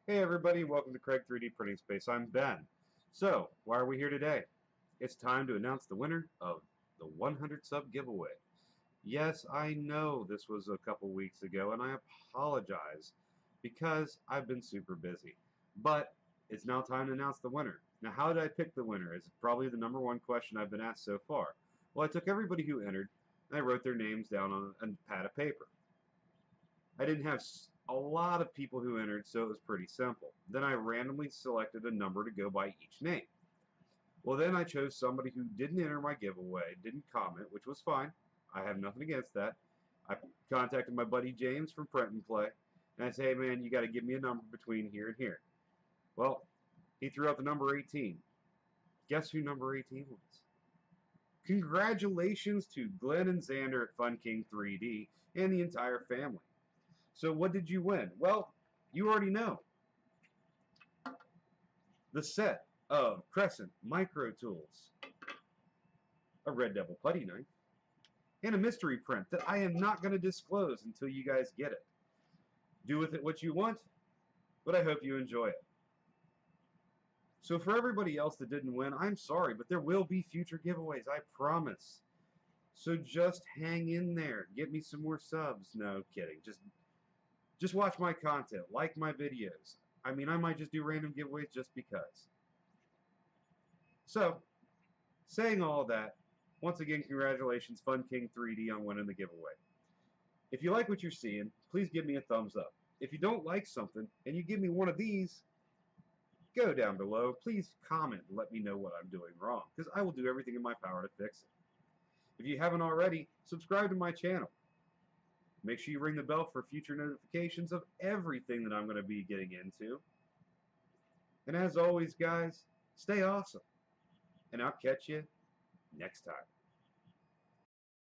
Hey everybody, welcome to Craig 3D Printing Space. I'm Ben. So, why are we here today? It's time to announce the winner of the 100 sub giveaway. Yes, I know this was a couple weeks ago, and I apologize because I've been super busy. But it's now time to announce the winner. Now, how did I pick the winner? Is probably the number one question I've been asked so far. Well, I took everybody who entered and I wrote their names down on a pad of paper. I didn't have a lot of people who entered, so it was pretty simple. Then I randomly selected a number to go by each name. Well, then I chose somebody who didn't enter my giveaway, didn't comment, which was fine. I have nothing against that. I contacted my buddy James from Print and Play, and I said, hey man, you got to give me a number between here and here. Well, he threw out the number 18. Guess who number 18 was? Congratulations to Glen and Xander at Fun King 3D and the entire family. So what did you win? Well, you already know. The set of Crescent Micro Tools, a Red Devil putty knife, and a mystery print that I am not going to disclose until you guys get it. Do with it what you want, but I hope you enjoy it. So for everybody else that didn't win, I'm sorry, but there will be future giveaways, I promise. So just hang in there. Get me some more subs. No kidding. Just watch my content. Like my videos. I mean, I might just do random giveaways just because. So, saying all that, once again, congratulations, Fun King 3D, on winning the giveaway. If you like what you're seeing, please give me a thumbs up. If you don't like something and you give me one of these, go down below. Please comment and let me know what I'm doing wrong, because I will do everything in my power to fix it. If you haven't already, subscribe to my channel. Make sure you ring the bell for future notifications of everything that I'm going to be getting into. And as always, guys, stay awesome. And I'll catch you next time.